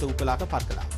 தொகுப்பிலாக பார்க்கலாம்.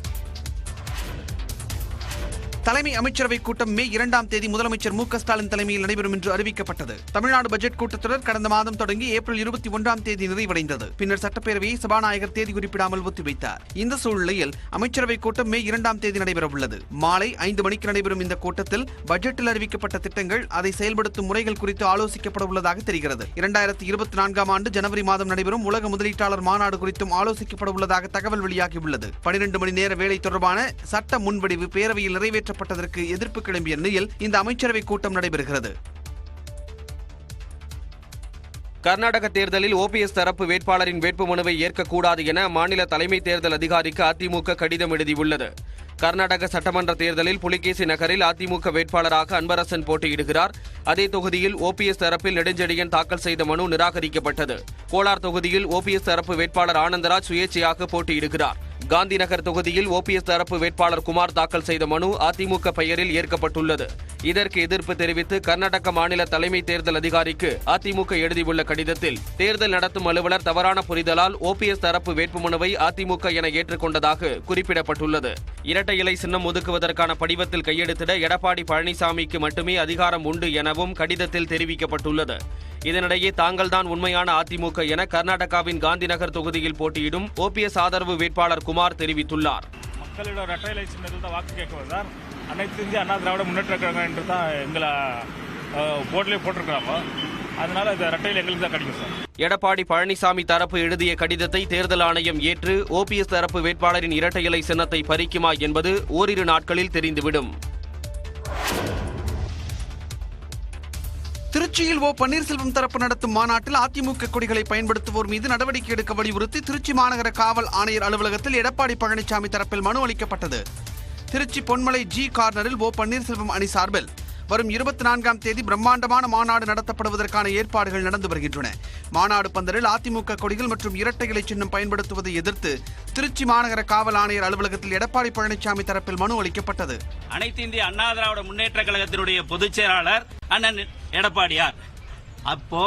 தலைமை அமைச்சரவை கூட்டம் மே 2ஆம் தேதி முதலமைச்சர் மு க ஸ்டாலின் தலைமையில் நடைபெறும் என்று அறிவிக்கப்பட்டது. தமிழ்நாடு பட்ஜெட் கூட்டத்தொடர் கடந்த மாதம் தொடங்கி ஏப்ரல் 21ஆம் தேதி நிறைவடைந்தது. பின்னர் சட்டப்பேரவையை சபாநாயகர் தேதி குறிப்பிடாமல் ஒத்திவைத்தார். இந்த சூழ்நிலையில் அமைச்சரவை கூட்டம் மே 2ஆம் தேதி நடைபெற உள்ளது. மாலை 5 மணிக்கு நடைபெறும் இந்த கூட்டத்தில் பட்ஜெட்டில் அறிவிக்கப்பட்ட திட்டங்கள், அதை செயல்படுத்தும் முறைகள் குறித்து ஆலோசிக்கப்பட உள்ளதாக தெரிகிறது. 2024ஆம் ஆண்டு ஜனவரி மாதம் நடைபெறும் உலக முதலீட்டாளர் மாநாடு குறித்தும் ஆலோசிக்கப்பட உள்ளதாக தகவல் வெளியாகியுள்ளது. 12 மணி நேர வேலை தொடர்பான சட்ட முன்வடிவு பேரவையில் நிறைவேற்ற பட்டதற்கு எதிர்ப்பு கிளம்பிய நிலையில் இந்த அமைச்சரவை கூட்டம் நடைபெறுகிறது. கர்நாடக தேர்தலில் ஓபிஎஸ் தரப்பு வேட்பாளரின் வேட்புமனுவை ஏற்கக்கூடாது என மாநில தலைமை தேர்தல் அதிகாரிக்கு அதிமுக கடிதம் எழுதியுள்ளது. கர்நாடக சட்டமன்ற தேர்தலில் புலிகேசி நகரில் அதிமுக வேட்பாளராக அன்பரசன் போட்டியிடுகிறார். அதே தொகுதியில் ஓபிஎஸ் தரப்பில் நெடுஞ்செழியன் தாக்கல் செய்த மனு நிராகரிக்கப்பட்டது. கோலார் தொகுதியில் ஓபிஎஸ் தரப்பு வேட்பாளர் ஆனந்தராஜ் சுயேட்சையாக போட்டியிடுகிறார். காந்திநகர் தொகுதியில் ஓபிஎஸ் தரப்பு வேட்பாளர் குமார் தாக்கல் செய்த மனு அதிமுக பெயரில் ஏற்கப்பட்டுள்ளது. இதற்கு எதிர்ப்பு தெரிவித்து கர்நாடக மாநில தலைமை தேர்தல் அதிகாரிக்கு அதிமுக எழுதியுள்ள கடிதத்தில், தேர்தல் நடத்தும் அலுவலர் தவறான புரிதலால் ஓபிஎஸ் தரப்பு வேட்புமனுவை அதிமுக என ஏற்றுக்கொண்டதாக குறிப்பிடப்பட்டுள்ளது. இரட்டை இலை சின்னம் ஒதுக்குவதற்கான படிவத்தில் கையெழுத்திட எடப்பாடி பழனிசாமிக்கு மட்டுமே அதிகாரம் உண்டு எனவும் கடிதத்தில் தெரிவிக்கப்பட்டுள்ளது. இதனிடையே தாங்கள்தான் உண்மையான அதிமுக என கர்நாடகாவின் காந்திநகர் தொகுதியில் போட்டியிடும் ஓபிஎஸ் ஆதரவு வேட்பாளர் குமார் தெரிவித்துள்ளார். மக்களிடம் இரட்டை இலை சின்னத்தில் தான் வாக்கு கேட்க வந்தார். அனைத்து இந்திய அண்ணா திராவிட முன்னேற்ற கழகம் என்று தான் எங்களை போர்டிலே போட்டிருக்கிறாங்க. அதனால இந்த இரட்டை இலை எங்களுக்கு தான் கிடைக்கும் சார். எடப்பாடி பழனிசாமி தரப்பு எழுதிய கடிதத்தை தேர்தல் ஆணையம் ஏற்று ஓபிஎஸ் தரப்பு வேட்பாளரின் இரட்டை இலை சின்னத்தை பறிக்குமா என்பது ஓரிரு நாட்களில் தெரிந்துவிடும். திருச்சியில் ஓ பன்னீர்செல்வம் தரப்பு நடத்தும் மாநாட்டில் அதிமுக கொடிகளை பயன்படுத்துவோர் மீது நடவடிக்கை எடுக்க வலியுறுத்தி திருச்சி மாநகர காவல் ஆணையர் அலுவலகத்தில் எடப்பாடி பழனிசாமி தரப்பில் மனு அளிக்கப்பட்டது. திருச்சி பொன்மலை ஜி கார்னரில் ஓ பன்னீர்செல்வம் அணி சார்பில் வரும் 24ஆம் தேதி பிரம்மாண்டமான மாநாடு நடத்தப்படுவதற்கான ஏற்பாடுகள் நடந்து வருகின்றன. மாநாடு பந்தலில் அதிமுக கொடிகள் மற்றும் இரட்டை இலை சின்னம் பயன்படுத்துவதை எதிர்த்து திருச்சி மாநகர காவல் ஆணையர் அலுவலகத்தில் எடப்பாடி பழனிசாமி தரப்பில் மனு அளிக்கப்பட்டது. அனைத்து இந்திய அண்ணா திராவிட முன்னேற்ற கழகத்தினுடைய பொதுச் செயலாளர் அண்ணன் எடப்பாடியார், அப்போ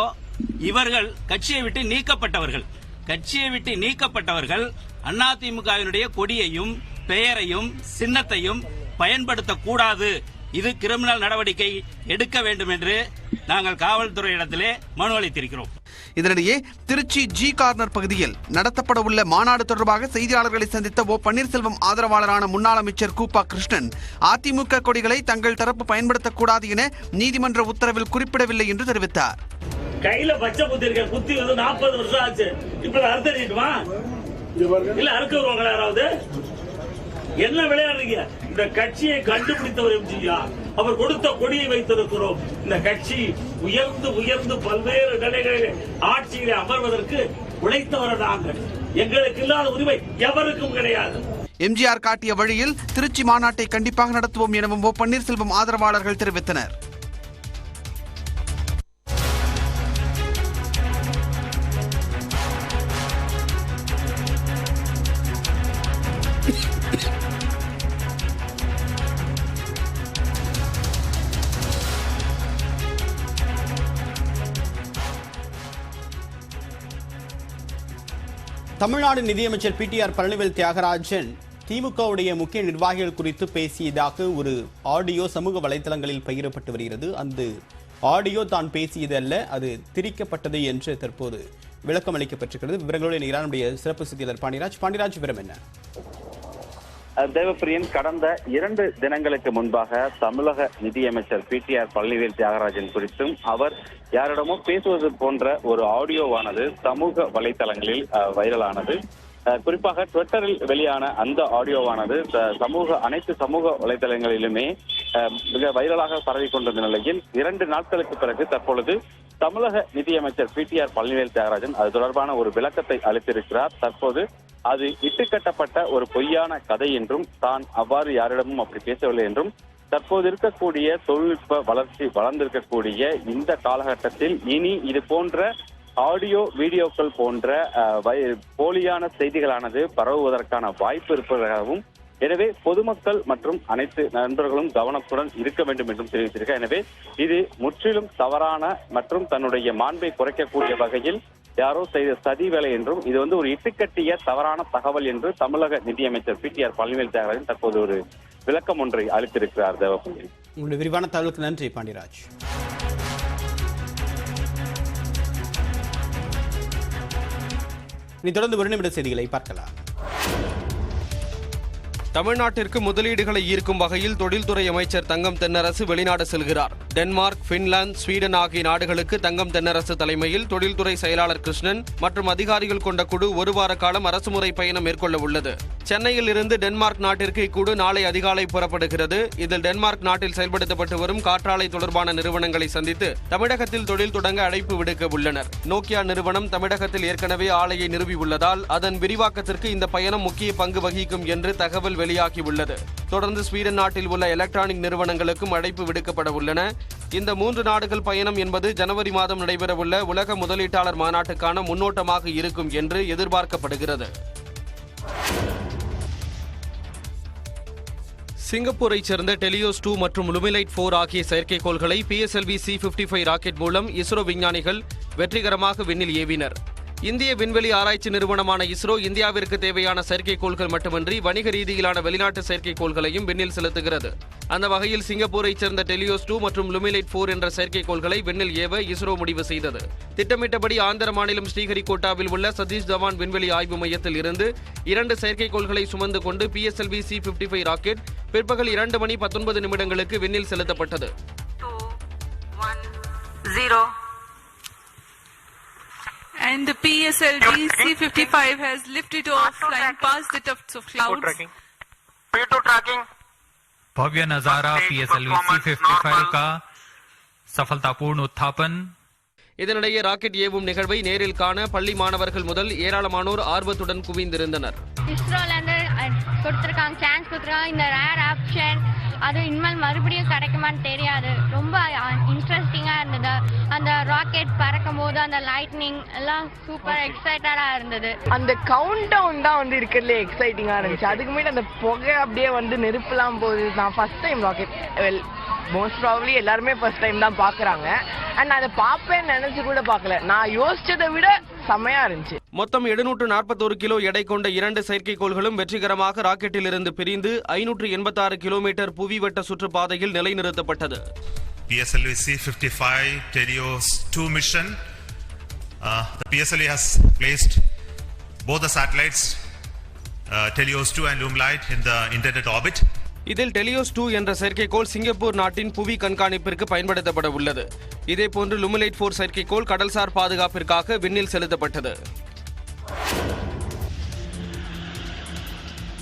இவர்கள் கட்சியை விட்டு நீக்கப்பட்டவர்கள் அதிமுகவினுடைய கொடியையும் பெயரையும் சின்னத்தையும் பயன்படுத்தக்கூடாது, இது கிரிமினல் நடவடிக்கை எடுக்க வேண்டும் என்று நாங்கள் காவல்துறையிடத்திலே மனு அளித்திருக்கிறோம். இதனிடையே திருச்சி ஜி கார்னர் பகுதியில் நடத்தப்பட உள்ள மாநாடு தொடர்பாக செய்தியாளர்களை சந்தித்த ஓ பன்னீர்செல்வம் ஆதரவாளரான முன்னாள் அமைச்சர் கூப்பா கிருஷ்ணன், அதிமுக கொடிகளை தங்கள் தரப்பு பயன்படுத்தக்கூடாது என நீதிமன்ற உத்தரவில் குறிப்பிடவில்லை என்று தெரிவித்தார். கையில பச்சை குத்தி குத்தி 40 வருஷம் ஆச்சு, இப்ப அறுத்தறிட்டுமா இல்ல அறுக்க வருவாங்களா யாராவது? என்ன விளையாடுறீங்க? இந்த கட்சியை கண்டுபிடித்தவர் எம்ஜிஆர், அவர் கொடுத்த கொடியை வைத்திருக்கிறோம். இந்த கட்சி உயர்ந்து உயர்ந்து பல்வேறு நிலைகளில் ஆட்சியிலே அமர்வதற்கு உழைத்தவர் நாங்கள். எங்களுக்கு இல்லாத உரிமை எவருக்கும் கிடையாது. எம்ஜிஆர் காட்டிய வழியில் திருச்சி மாநாட்டை கண்டிப்பாக நடத்துவோம் எனவும் ஓ பன்னீர்செல்வம் ஆதரவாளர்கள் தெரிவித்தனர். தமிழ்நாடு நிதியமைச்சர் பிடிஆர் பழனிவேல் தியாகராஜன் திமுகவுடைய முக்கிய நிர்வாகிகள் குறித்து பேசியதாக ஒரு ஆடியோ சமூக வலைதளங்களில் பகிரப்பட்டு வருகிறது. அந்த ஆடியோ தான் பேசியது அல்ல, அது திரிக்கப்பட்டது என்று தற்போது விளக்கம் அளிக்கப்பட்டிருக்கிறது. விவரங்களோடு நம்முடைய சிறப்பு செய்தியாளர் பாண்டியராஜ் விவரம் என்ன? தேவப்பிரியன், கடந்த 2 தினங்களுக்கு முன்பாக தமிழக நிதியமைச்சர் பிடிஆர் பழனிவேல் தியாகராஜன் குறித்தும் அவர் யாரிடமோ பேசுவது போன்ற ஒரு ஆடியோவானது சமூக வலைதளங்களில் வைரலானது. குறிப்பாக ட்விட்டரில் வெளியான அந்த ஆடியோவானது அனைத்து சமூக வலைதளங்களிலுமே மிக வைரலாக பரவி கொண்டிருந்த நிலையில் 2 நாட்களுக்கு பிறகு தற்பொழுது தமிழக நிதியமைச்சர் பிடிஆர் பழனிவேல் தியாகராஜன் அது தொடர்பான ஒரு விளக்கத்தை அளித்திருக்கிறார். தற்போது அது இட்டுக்கட்டப்பட்ட ஒரு பொய்யான கதை என்றும், தான் அவ்வாறு யாரிடமும் அப்படி பேசவில்லை என்றும், தற்போது இருக்கக்கூடிய தொழில்நுட்ப வளர்ச்சி வளர்ந்திருக்கக்கூடிய இந்த காலகட்டத்தில் இனி இது போன்ற ஆடியோ வீடியோக்கள் போன்ற போலியான செய்திகளானது பரவுவதற்கான வாய்ப்பு இருப்பதாகவும், எனவே பொதுமக்கள் மற்றும் அனைத்து நண்பர்களும் கவனத்துடன் இருக்க வேண்டும் என்றும் தெரிவித்திருக்க. எனவே இது முற்றிலும் தவறான மற்றும் தன்னுடைய மாண்பை குறைக்கக்கூடிய வகையில் யாரோ செய்த சதி வேலை என்றும் இது ஒரு இட்டுக்கட்டிய தவறான தகவல் என்று தமிழக நிதியமைச்சர் பிடிஆர் பழனிவேல் தியாகராஜன் தற்போது ஒரு விளக்கம் ஒன்றை அளித்திருக்கிறார். தேவபுரி, உங்களுடைய விரிவான தகவலுக்கு நன்றி பாண்டியராஜ். இனி தொடர்ந்து ஒரு நிமிட செய்திகளை பார்க்கலாம். தமிழ்நாட்டிற்கு முதலீடுகளை ஈர்க்கும் வகையில் தொழில்துறை அமைச்சர் தங்கம் தென்னரசு வெளிநாடு செல்கிறார். டென்மார்க், பின்லாந்து, ஸ்வீடன் ஆகிய நாடுகளுக்கு தங்கம் தென்னரசு தலைமையில் தொழில்துறை செயலாளர் கிருஷ்ணன் மற்றும் அதிகாரிகள் கொண்ட குழு ஒரு வார காலம் அரசுமுறை பயணம் மேற்கொள்ள உள்ளது. சென்னையில் இருந்து டென்மார்க் நாட்டிற்கு இக்குழு நாளை அதிகாலை புறப்படுகிறது. இதில் டென்மார்க் நாட்டில் செயல்படுத்தப்பட்டு வரும் காற்றாலை தொடர்பான நிறுவனங்களை சந்தித்து தமிழகத்தில் தொழில் தொடங்க அழைப்பு விடுக்க உள்ளனர். நோக்கியா நிறுவனம் தமிழகத்தில் ஏற்கனவே ஆலையை நிறுவியுள்ளதால் அதன் விரிவாக்கத்திற்கு இந்த பயணம் முக்கிய பங்கு வகிக்கும் என்று தகவல் வெளியாகியுள்ளது. தொடர்ந்து ஸ்வீடன் நாட்டில் உள்ள எலக்ட்ரானிக் நிறுவனங்களுக்கும் அழைப்பு விடுக்கப்பட உள்ளன. இந்த 3 நாடுகள் பயணம் என்பது ஜனவரி மாதம் நடைபெறவுள்ள உலக முதலீட்டாளர் மாநாட்டுக்கான முன்னோட்டமாக இருக்கும் என்று எதிர்பார்க்கப்படுகிறது. சிங்கப்பூரைச் சேர்ந்த டெலியோஸ் 2 மற்றும் லுமிலைட் 4 ஆகிய செயற்கைக்கோள்களை PSLV C-55 ராக்கெட் மூலம் இஸ்ரோ விஞ்ஞானிகள் வெற்றிகரமாக விண்ணில் ஏவினர். இந்திய விண்வெளி ஆராய்ச்சி நிறுவனமான இஸ்ரோ இந்தியாவிற்கு தேவையான செயற்கைக்கோள்கள் மட்டுமின்றி வணிக ரீதியிலான வெளிநாட்டு செயற்கைக்கோள்களையும் விண்ணில் செலுத்துகிறது. அந்த வகையில் சிங்கப்பூரைச் சேர்ந்த டெலியோஸ் 2 மற்றும் லுமிலைட் 4 என்ற செயற்கைக்கோள்களை விண்ணில் ஏவ இஸ்ரோ முடிவு செய்தது. திட்டமிட்டபடி ஆந்திர மாநிலம் ஸ்ரீஹரிகோட்டாவில் உள்ள சதீஷ் தவான் விண்வெளி ஆய்வு மையத்தில் இருந்து 2 செயற்கைக்கோள்களை சுமந்து கொண்டு PSLV C-55 ராக்கெட் பிற்பகல் 2 மணி 19 நிமிடங்களுக்கு விண்ணில் செலுத்தப்பட்டது. 2, 1, 0. And the PSLV C-55 has lifted off, flying past the tufts of clouds. P2 tracking. भव्य नजारा PSLV C-55 का सफलतापूर्ण उत्थापन. இதனிடையே ராக்கெட் ஏவும் நிகழ்வை நேரில் காண பள்ளி மாணவர்கள் முதல் ஏராளமானோர் ஆர்வத்துடன் குவிந்திருந்தனர். இஸ்ரோல இருந்து கொடுத்திருக்காங்க, சான்ஸ் கொடுத்திருக்காங்க. இந்த ரேர் ஆப்ஷன் அது இனிமேல் மறுபடியும் கிடைக்குமான்னு தெரியாது. ரொம்ப இன்ட்ரெஸ்டிங்கா இருந்தது. அந்த ராக்கெட் பறக்கும் போது அந்த லைட்னிங் எல்லாம் சூப்பர் எக்ஸைட்டடா இருந்தது. அந்த கவுண்ட் டவுன் தான் இருக்கிறதுல எக்ஸைட்டிங்கா இருந்துச்சு. அதுக்கு முன்னாடி அந்த புகை அப்படியே நெருப்புலாம் போகுது. நான் first time rocket, most probably எல்லாருமே ஃபர்ஸ்ட் டைம் தான் பாக்குறாங்க. அண்ட் அதை பார்ப்பேன்னு நினைச்சு கூட பார்க்கல. நான் யோசிச்சதை விட செமையா இருந்துச்சு. மொத்தம் 741 கிலோ எடை கொண்ட 2 செயற்கைக்கோள்களும் வெற்றிகரமாக ராக்கெட்டில் இருந்து பிரிந்து 586 கிலோமீட்டர் புவிவட்ட சுற்றுப்பாதையில் நிலைநிறுத்தப்பட்டது. PSLV C-55 Telios 2 mission. The PSLV has placed both the satellites Telios 2 and Lumlight in the intended orbit. இதில் டெலியோஸ் 2 என்ற செயற்கைக்கோள் சிங்கப்பூர் நாட்டின் புவி கண்காணிப்பிற்கு பயன்படுத்தப்பட உள்ளது. இதேபோன்று லுமிலைட் 4 செயற்கைக்கோள் கடல்சார் பாதுகாப்பிற்காக விண்ணில் செலுத்தப்பட்டது.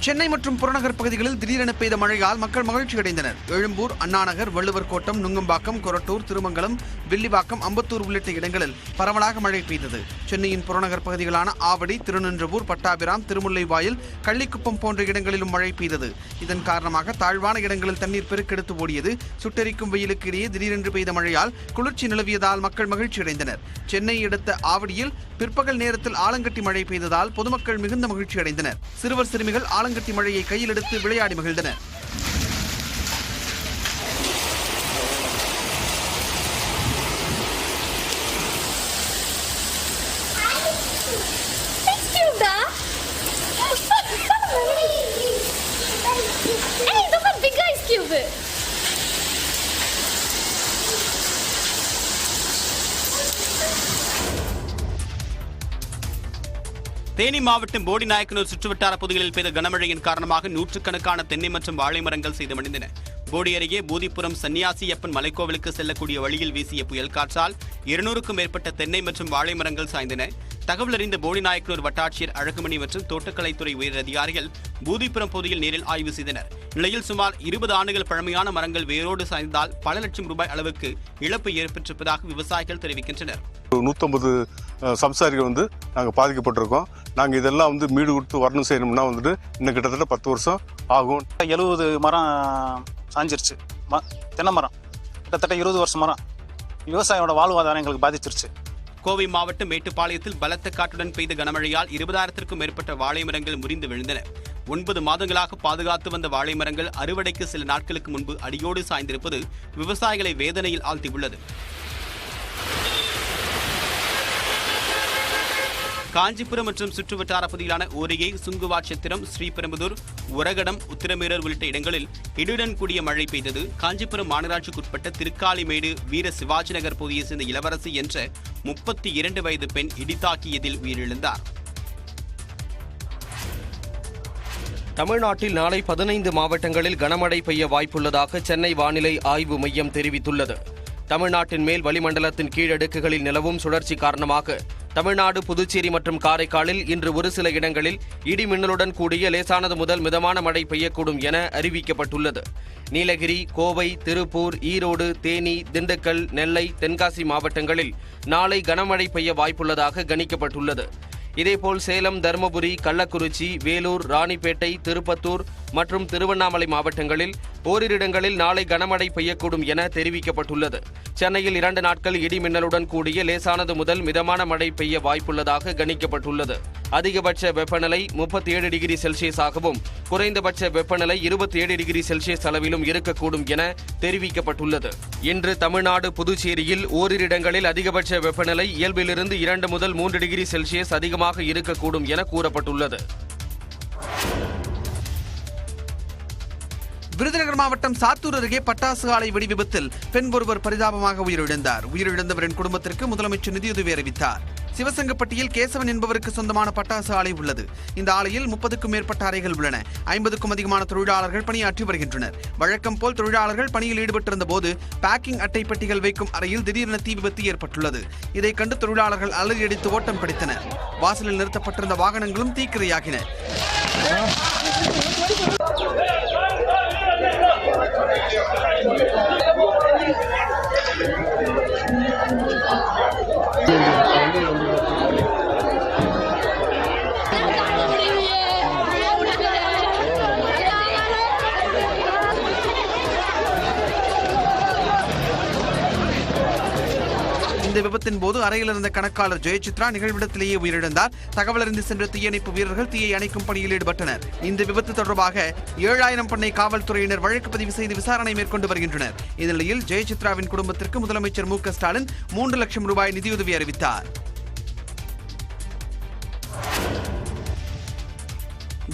சென்னை மற்றும் புறநகர் பகுதிகளில் திடீரென பெய்த மழையால் மக்கள் மகிழ்ச்சி அடைந்தனர். எழும்பூர், அண்ணாநகர், வள்ளுவர் கோட்டம், நுங்கம்பாக்கம், கொரட்டூர், திருமங்கலம், வில்லிவாக்கம், அம்பத்தூர் உள்ளிட்ட இடங்களில் பரவலாக மழை பெய்தது. சென்னையின் புறநகர் பகுதிகளான ஆவடி, திருநின்றவூர், பட்டாபிராம், திருமுல்லைவாயில், கள்ளிக்குப்பம் போன்ற இடங்களிலும் மழை பெய்தது. இதன் காரணமாக தாழ்வான இடங்களில் தண்ணீர் பெருக்கெடுத்து ஓடியது. சுட்டெரிக்கும் வெயிலுக்கு இடையே திடீரென்று பெய்த மழையால் குளிர்ச்சி நிலவியதால் மக்கள் மகிழ்ச்சி அடைந்தனர். சென்னை அடுத்த ஆவடியில் பிற்பகல் நேரத்தில் ஆலங்கட்டி மழை பெய்ததால் பொதுமக்கள் மிகுந்த மகிழ்ச்சி அடைந்தனர். சிறுவர் சிறுமிகள் ஆலங்கட்டி மழையை கையில் எடுத்து விளையாடி மகிழ்ந்தனர். தேனி மாவட்டம் போடிநாயக்கனூர் சுற்றுவட்டார பகுதிகளில் பெய்த கனமழையின் காரணமாக நூற்றுக்கணக்கான தென்னை மற்றும் வாழை மரங்கள் சேதமடைந்தன. போடி அருகே பூதிப்புரம் சன்னியாசியப்பன் மலைக்கோவிலுக்கு செல்லக்கூடிய வழியில் வீசிய புயல் காற்றால் 200க்கும் மேற்பட்ட தென்னை மற்றும் வாழை மரங்கள் சாய்ந்தன. தகவல் அறிந்த போடிநாயக்கனூர் வட்டாட்சியர் அழகுமணி மற்றும் தோட்டக்கலைத்துறை உயர் அதிகாரிகள் பூதிப்புரம் பகுதியில் நேரில் ஆய்வு செய்தனர். நிலையில் சுமார் 20 ஆண்டுகள் பழமையான மரங்கள் வேரோடு சாய்ந்ததால் பல லட்சம் ரூபாய் அளவுக்கு இழப்பு ஏற்பட்டிருப்பதாக விவசாயிகள் தெரிவிக்கின்றனர். 150 சம்சாரிகள் நாங்கள் பாதிக்கப்பட்டிருக்கோம். நாங்கள் இதெல்லாம் மீடு கொடுத்து வரணும் செய்யணும்னா இன்னும் கிட்டத்தட்ட 10 வருஷம் ஆகும். 70 மரம் சாஞ்சிருச்சு. தென்னை மரம் கிட்டத்தட்ட 20 வருஷம் மரம். விவசாயியோட வாழ்வாதாரம் எங்களுக்கு பாதிச்சிருச்சு. கோவை மாவட்டம் மேட்டுப்பாளையத்தில் பலத்த காற்றுடன் பெய்த கனமழையால் 20,000க்கும் மேற்பட்ட வாழை மரங்கள் முறிந்து விழுந்தன. 9 மாதங்களாக பாதுகாத்து வந்த வாழை மரங்கள் அறுவடைக்கு சில நாட்களுக்கு முன்பு அடியோடு சாய்ந்திருப்பது விவசாயிகளை வேதனையில் ஆழ்த்தியுள்ளது. காஞ்சிபுரம் மற்றும் சுற்றுவட்டார பகுதியிலான ஓரிகை, சுங்குவாட்சத்திரம், ஸ்ரீபெரும்புதூர், உரகடம், உத்திரமேரூர் உள்ளிட்ட இடங்களில் இடியுடன் கூடிய மழை பெய்தது. காஞ்சிபுரம் மாநகராட்சிக்குட்பட்ட திருக்காலிமேடு வீர சிவாஜி நகர் பகுதியைச் சேர்ந்த இளவரசி என்ற 32 வயது பெண் இடித்தாக்கியதில் உயிரிழந்தார். தமிழ்நாட்டில் நாளை 15 மாவட்டங்களில் கனமழை பெய்ய வாய்ப்புள்ளதாக சென்னை வானிலை ஆய்வு மையம் தெரிவித்துள்ளது. தமிழ்நாட்டின் மேல் வளிமண்டலத்தின் கீழடுக்குகளில் நிலவும் சுழற்சி காரணமாக தமிழ்நாடு, புதுச்சேரி மற்றும் காரைக்காலில் இன்று ஒரு சில இடங்களில் இடி மின்னலுடன் கூடிய லேசானது முதல் மிதமான மழை பெய்யக்கூடும் என அறிவிக்கப்பட்டுள்ளது. நீலகிரி, கோவை, திருப்பூர், ஈரோடு, தேனி, திண்டுக்கல், நெல்லை, தென்காசி மாவட்டங்களில் நாளை கனமழை பெய்ய வாய்ப்புள்ளதாக கணிக்கப்பட்டுள்ளது. இதேபோல் சேலம், தருமபுரி, கள்ளக்குறிச்சி, வேலூர், ராணிப்பேட்டை, திருப்பத்தூர் மற்றும் திருவண்ணாமலை மாவட்டங்களில் ஓரிரு இடங்களில் நாளை கனமழை பெய்யக்கூடும் என தெரிவிக்கப்பட்டுள்ளது. சென்னையில் 2 நாட்கள் இடி மின்னலுடன் கூடிய லேசானது முதல் மிதமான மழை பெய்ய வாய்ப்புள்ளதாக கணிக்கப்பட்டுள்ளது. அதிகபட்ச வெப்பநிலை 37 டிகிரி செல்சியஸாகவும் குறைந்தபட்ச வெப்பநிலை 27 டிகிரி செல்சியஸ் அளவிலும் இருக்கக்கூடும் என தெரிவிக்கப்பட்டுள்ளது. இன்று தமிழ்நாடு, புதுச்சேரியில் ஓரிரு இடங்களில் அதிகபட்ச வெப்பநிலை இயல்பிலிருந்து 2 முதல் 3 டிகிரி செல்சியஸ் அதிகமாக இருக்கக்கூடும் என கூறப்பட்டுள்ளது. விருதுநகர் மாவட்டம் சாத்தூர் அருகே பட்டாசு ஆலை வெடி விபத்தில் பெண் ஒருவர் பரிதாபமாக உயிரிழந்தார். உயிரிழந்தவரின் குடும்பத்திற்கு முதலமைச்சர் நிதியுதவி அறிவித்தார். சிவசங்கப்பட்டியில் கேசவன் என்பவருக்கு சொந்தமான பட்டாசு ஆலை உள்ளது. இந்த ஆலையில் 30க்கும் மேற்பட்ட அறைகள் உள்ளன. 50க்கும் அதிகமான தொழிலாளர்கள் பணியாற்றி வருகின்றனர். வழக்கம் போல் தொழிலாளர்கள் பணியில் ஈடுபட்டிருந்த போது பேக்கிங் அட்டை பெட்டிகள் வைக்கும் அறையில் திடீரென தீ விபத்து ஏற்பட்டுள்ளது. இதை கண்டு தொழிலாளர்கள் அலறியடித்து ஓட்டம் பிடித்தனர். வாசலில் நிறுத்தப்பட்டிருந்த வாகனங்களும் தீக்கிரையாகின. இந்த விபத்தின் போது அறையில் இருந்த கணக்காளர் ஜெயசித்ரா நிகழ்விடத்திலேயே உயிரிழந்தார். தகவல் அறிந்து சென்ற தீயணைப்பு வீரர்கள் தீயை அணைக்கும் பணியில் ஈடுபட்டனர். இந்த விபத்து தொடர்பாக 7000 பண்ணை காவல்துறையினர் வழக்கு பதிவு செய்து விசாரணை மேற்கொண்டு வருகின்றனர். இந்நிலையில் ஜெயசித்ராவின் குடும்பத்திற்கு முதலமைச்சர் மு.க.ஸ்டாலின் 3 லட்சம் ரூபாய் நிதியுதவி அறிவித்தார்.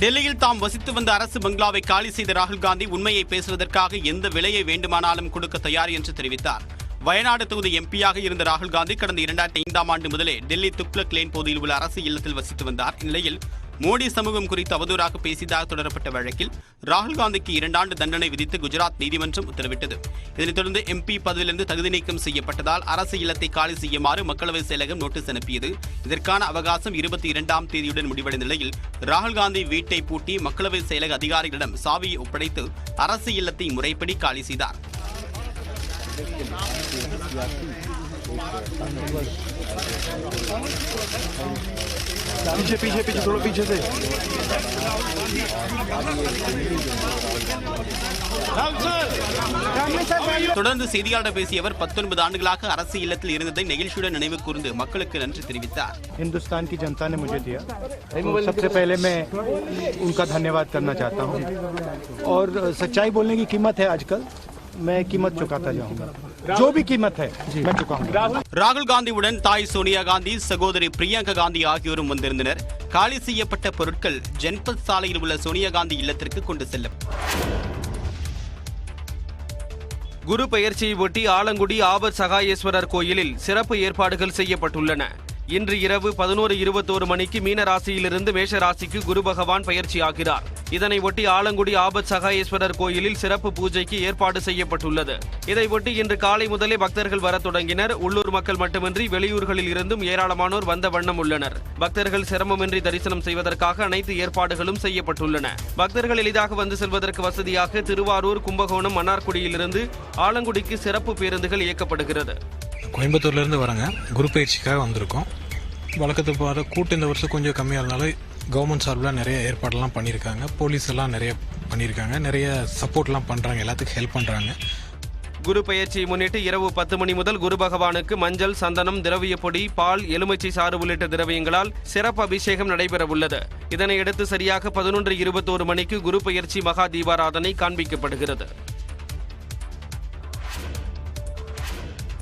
டெல்லியில் தாம் வசித்து வந்த அரசு பங்களாவை காலி செய்த ராகுல் காந்தி உண்மையை பேசுவதற்காக எந்த விலையை வேண்டுமானாலும் கொடுக்க தயார் என்று தெரிவித்தார். வயநாடு தொகுதி எம்பியாக இருந்த ராகுல் காந்தி கடந்த 2005ஆம் ஆண்டு முதலே டெல்லி துக்ளக் லேன் பகுதியில் உள்ள அரசு இல்லத்தில் வசித்து வந்தார். இந்நிலையில் மோடி சமூகம் குறித்து அவதூறாக பேசியதாக தொடரப்பட்ட வழக்கில் ராகுல் காந்திக்கு 2 ஆண்டு தண்டனை விதித்து குஜராத் நீதிமன்றம் உத்தரவிட்டது. இதனைத் தொடர்ந்து எம்பி பதவியிலிருந்து தகுதி நீக்கம் செய்யப்பட்டதால் அரசு இல்லத்தை காலி செய்யுமாறு மக்களவை செயலகம் நோட்டீஸ் அனுப்பியது. இதற்கான அவகாசம் 22ஆம் தேதியுடன் முடிவடைந்த நிலையில் ராகுல் காந்தி வீட்டை பூட்டி மக்களவை செயலக அதிகாரிகளிடம் சாவியை ஒப்படைத்து அரசு இல்லத்தை முறைப்படி காலி செய்தார். தொடர்ந்து செய்தியாளர் பேசிய அவர் 19 ஆண்டுகளாக அரசு இல்லத்தில் இருந்ததை நெகிழ்ச்சியுடன் நினைவு கூர்ந்து மக்களுக்கு நன்றி தெரிவித்தார். हिंदुस्तान की जनता ने मुझे दिया, सबसे पहले मैं उनका धन्यवाद करना चाहता हूँ और सच्चाई बोलने की कीमत है आजकल, मैं कीमत चुकाता जाऊंगा, जो भी कीमत है मैं चुकाऊंगा. ராகுல் காந்தியுடன் தாய் சோனியா காந்தி, சகோதரி பிரியங்கா காந்தி ஆகியோரும் வந்திருந்தனர். காலி செய்யப்பட்ட பொருட்கள் ஜன்பத் சாலையில் உள்ள சோனியா காந்தி இல்லத்திற்கு கொண்டு செல்லும். குரு பெயர்ச்சியை ஒட்டி ஆலங்குடி ஆபத் சகாயேஸ்வரர் கோயிலில் சிறப்பு ஏற்பாடுகள் செய்யப்பட்டுள்ளன. இன்று இரவு 11:21 மணிக்கு மீன ராசியிலிருந்து மேஷ ராசிக்கு குரு பகவான் பயிற்சியாகிறார். இதனை ஒட்டி ஆலங்குடி ஆபத் சகாயேஸ்வரர் கோயிலில் சிறப்பு பூஜைக்கு ஏற்பாடு செய்யப்பட்டுள்ளது. இதையொட்டி இன்று காலை முதலே பக்தர்கள் வரத் தொடங்கினர். உள்ளூர் மக்கள் மட்டுமின்றி வெளியூர்களில் இருந்தும் ஏராளமானோர் வந்த வண்ணம் உள்ளனர். பக்தர்கள் சிரமமின்றி தரிசனம் செய்வதற்காக அனைத்து ஏற்பாடுகளும் செய்யப்பட்டுள்ளன. பக்தர்கள் எளிதாக வந்து செல்வதற்கு வசதியாக திருவாரூர், கும்பகோணம், மன்னார்குடியிலிருந்து ஆலங்குடிக்கு சிறப்பு பேருந்துகள் இயக்கப்படுகிறது. கோயம்புத்தூர்ல இருந்து வராங்க. குரு பயிற்சிக்காக வந்திருக்கோம். வழக்கத்தை போகிற கூட்டம் இந்த வருஷம் கொஞ்சம் கம்மியாக இருந்தாலும் கவர்மெண்ட் சார்பில் நிறைய ஏற்பாடெல்லாம் பண்ணியிருக்காங்க. போலீஸ் எல்லாம் நிறைய பண்ணியிருக்காங்க. நிறைய சப்போர்ட்லாம் பண்ணுறாங்க, எல்லாத்துக்கும் ஹெல்ப் பண்ணுறாங்க. குரு பெயர்ச்சியை முன்னிட்டு இரவு 10 மணி முதல் குரு பகவானுக்கு மஞ்சள், சந்தனம், திரவிய பொடி, பால், எலுமிச்சை சாறு உள்ளிட்ட திரவியங்களால் சிறப்பு அபிஷேகம் நடைபெற உள்ளது. இதனையடுத்து சரியாக 11:21 மணிக்கு குரு பெயர்ச்சி மகா தீபாராதனை காண்பிக்கப்படுகிறது.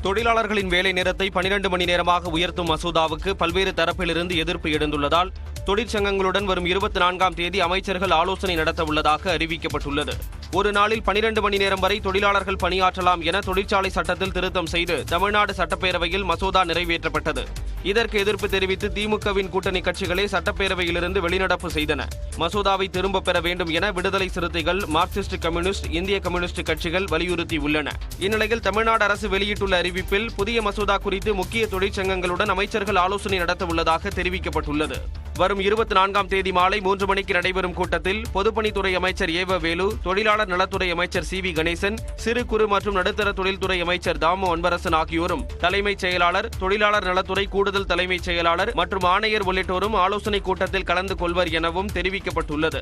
தொழிலாளர்களின் வேலை நேரத்தை 12 மணி நேரமாக உயர்த்தும் மசோதாவுக்கு பல்வேறு தரப்பிலிருந்து எதிர்ப்பு எழுந்துள்ளதால் தொழிற்சங்கங்களுடன் வரும் 24ஆம் தேதி அமைச்சர்கள் ஆலோசனை நடத்த உள்ளதாக அறிவிக்கப்பட்டுள்ளது. ஒரு நாளில் 12 மணி நேரம் வரை தொழிலாளர்கள் பணியாற்றலாம் என தொழிற்சாலை சட்டத்தில் திருத்தம் செய்து தமிழ்நாடு சட்டப்பேரவையில் மசோதா நிறைவேற்றப்பட்டது. இதற்கு எதிர்ப்பு தெரிவித்து திமுகவின் கூட்டணி கட்சிகளே சட்டப்பேரவையிலிருந்து வெளிநடப்பு செய்தன. மசோதாவை திரும்பப் பெற வேண்டும் என விடுதலை சிறுத்தைகள், மார்க்சிஸ்ட் கம்யூனிஸ்ட், இந்திய கம்யூனிஸ்ட் கட்சிகள் வலியுறுத்தியுள்ளன. இந்நிலையில் தமிழ்நாடு அரசு வெளியிட்டுள்ள அறிவிப்பில் புதிய மசோதா குறித்து முக்கிய தொழிற்சங்கங்களுடன் அமைச்சர்கள் ஆலோசனை நடத்த உள்ளதாக தெரிவிக்கப்பட்டுள்ளது. வரும் 24ஆம் தேதி மாலை 3 மணிக்கு நடைபெறும் கூட்டத்தில் பொதுப்பணித்துறை அமைச்சர் ஏவ வேலு, தொழிலாளர் நலத்துறை அமைச்சர் சி.வி. கணேசன், சிறு குறு மற்றும் நடுத்தர தொழில்துறை அமைச்சர் தாமு அன்பரசன் ஆகியோரும், தலைமைச் செயலாளர், தொழிலாளர் நலத்துறை கூடுதல் தலைமைச் செயலாளர் மற்றும் ஆணையர் உள்ளிட்டோரும் ஆலோசனை கூட்டத்தில் கலந்து கொள்வர் எனவும் தெரிவிக்கப்பட்டுள்ளது.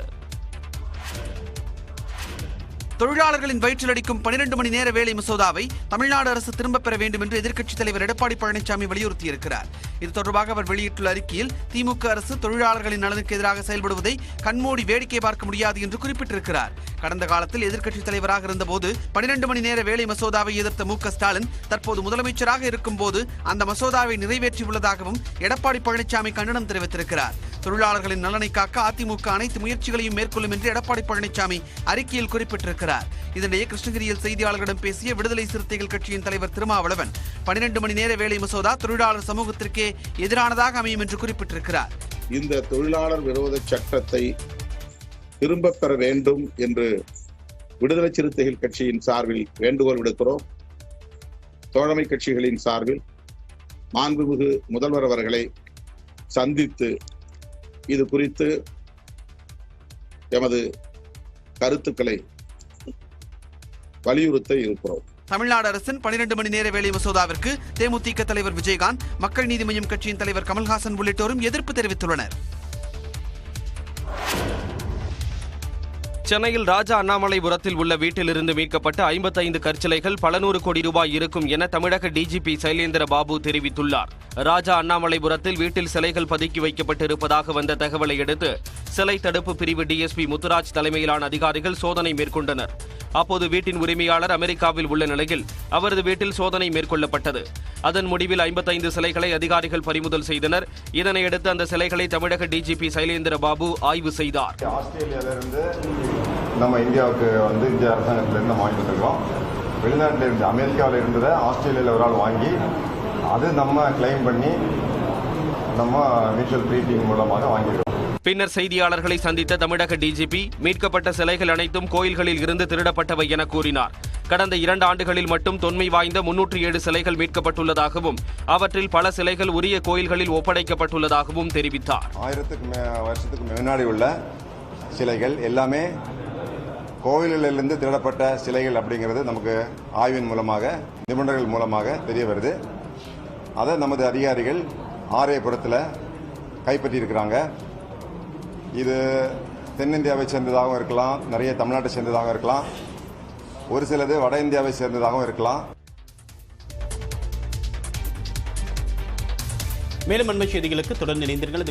தொழிலாளர்களின் வயிற்றில் அடிக்கும் 12 மணி நேர வேலை மசோதாவை தமிழ்நாடு அரசு திரும்பப் பெற வேண்டும் என்று எதிர்க்கட்சித் தலைவர் எடப்பாடி பழனிசாமி வலியுறுத்தியிருக்கிறார். இது தொடர்பாக அவர் வெளியிட்டுள்ள அறிக்கையில் திமுக அரசு தொழிலாளர்களின் நலனுக்கு எதிராக செயல்படுவதை கண்மூடி வேடிக்கை பார்க்க முடியாது என்று குறிப்பிட்டிருக்கிறார். கடந்த காலத்தில் எதிர்க்கட்சித் தலைவராக இருந்தபோது 12 மணி நேர வேலை மசோதாவை எதிர்த்த மு.க. ஸ்டாலின் தற்போது முதலமைச்சராக இருக்கும் போது அந்த மசோதாவை நிறைவேற்றியுள்ளதாகவும் எடப்பாடி பழனிசாமி கண்டனம் தெரிவித்திருக்கிறார். தொழிலாளர்களின் நலனை காக்க அதிமுக அனைத்து முயற்சிகளையும் மேற்கொள்ளும் என்று எடப்பாடி பழனிசாமி அறிக்கையில் குறிப்பிட்டிருக்கிறார். இதனிடையே கிருஷ்ணகிரியில் செய்தியாளர்களிடம் பேசிய விடுதலை சிறுத்தைகள் கட்சியின் தலைவர் திருமாவளவன் 12 மணி நேர வேலை மசோதா தொழிலாளர் சமூகத்திற்கே எதிரானதாக அமையும் என்று குறிப்பிட்டிருக்கிறார். இந்த தொழிலாளர் விரோத சட்டத்தை திரும்பப் பெற வேண்டும் என்று விடுதலை சிறுத்தைகள் கட்சியின் சார்பில் வேண்டுகோள் விடுக்கிறோம். தோழமை கட்சிகளின் சார்பில் மாண்புமிகு முதல்வர் அவர்களை சந்தித்து இது குறித்து எமது கருத்துக்களை வலியுறுத்த இருக்கிறோம். தமிழ்நாடு அரசின் 12 மணி நேர வேலை மசோதாவிற்கு தேமுதிக தலைவர் விஜயகாந்த், மக்கள் நீதி மய்யம் கட்சியின் தலைவர் கமல்ஹாசன் உள்ளிட்டோரும் எதிர்ப்பு தெரிவித்துள்ளனர். சென்னையில் ராஜா அண்ணாமலைபுரத்தில் உள்ள வீட்டிலிருந்து மீட்கப்பட்ட 55 கற்சிலைகள் பல நூறு கோடி ரூபாய் இருக்கும் என தமிழக டிஜிபி சைலேந்திர பாபு தெரிவித்துள்ளார். ராஜா அண்ணாமலைபுரத்தில் வீட்டில் சிலைகள் பதுக்கி வைக்கப்பட்டிருப்பதாக வந்த தகவலை அடுத்து சிலை தடுப்பு பிரிவு டிஎஸ்பி முத்துராஜ் தலைமையிலான அதிகாரிகள் சோதனை மேற்கொண்டனர். அப்போது வீட்டின் உரிமையாளர் அமெரிக்காவில் உள்ள நிலையில் அவரது வீட்டில் சோதனை மேற்கொள்ளப்பட்டது. அதன் முடிவில் 55 சிலைகளை அதிகாரிகள் பறிமுதல் செய்தனர். இதனையடுத்து அந்த சிலைகளை தமிழக டிஜிபி சைலேந்திர பாபு ஆய்வு செய்தார். ஆஸ்திரேலியாவிலிருந்து நம்ம இந்தியாவுக்கு இந்திய அரசாங்கத்திலிருந்து நம்ம வாங்கிட்டு இருக்கோம். வெளிநாட்டில் இருந்து அமெரிக்காவில் இருந்ததை ஆஸ்திரேலியாவில் ஒரு ஆள் வாங்கி அது நம்ம கிளைம் பண்ணி நம்ம மியூச்சுவல் ட்ரீட்டிங் மூலமாக வாங்கியிருக்கோம். பின்னர் செய்தியாளர்களை சந்தித்த தமிழக டிஜிபி மீட்கப்பட்ட சிலைகள் அனைத்தும் கோயில்களில் இருந்து திருடப்பட்டவை என கூறினார். கடந்த 2 ஆண்டுகளில் மட்டும் தொன்மை வாய்ந்த 307 சிலைகள் மீட்கப்பட்டுள்ளதாகவும் அவற்றில் பல சிலைகள் உரிய கோயில்களில் ஒப்படைக்கப்பட்டுள்ளதாகவும் தெரிவித்தார். 1000 வருஷத்துக்கு முன்னாடி உள்ள சிலைகள் எல்லாமே கோவில்களிலிருந்து திருடப்பட்ட சிலைகள் அப்படிங்கிறது நமக்கு ஆய்வின் மூலமாக, நிபுணர்கள் மூலமாக தெரிய வருது. அதை நமது அதிகாரிகள் ஆரியபுரத்தில் கைப்பற்றியிருக்கிறாங்க. இது தென்னிந்தியாவை சேர்ந்ததாகவும் இருக்கலாம், நிறைய தமிழ்நாட்டை சேர்ந்ததாகவும் இருக்கலாம், ஒரு சிலது வட இந்தியாவை சேர்ந்ததாகவும் இருக்கலாம். மேலும் அண்மை செய்திகளுக்கு தொடர்ந்து இணைந்தீர்கள்.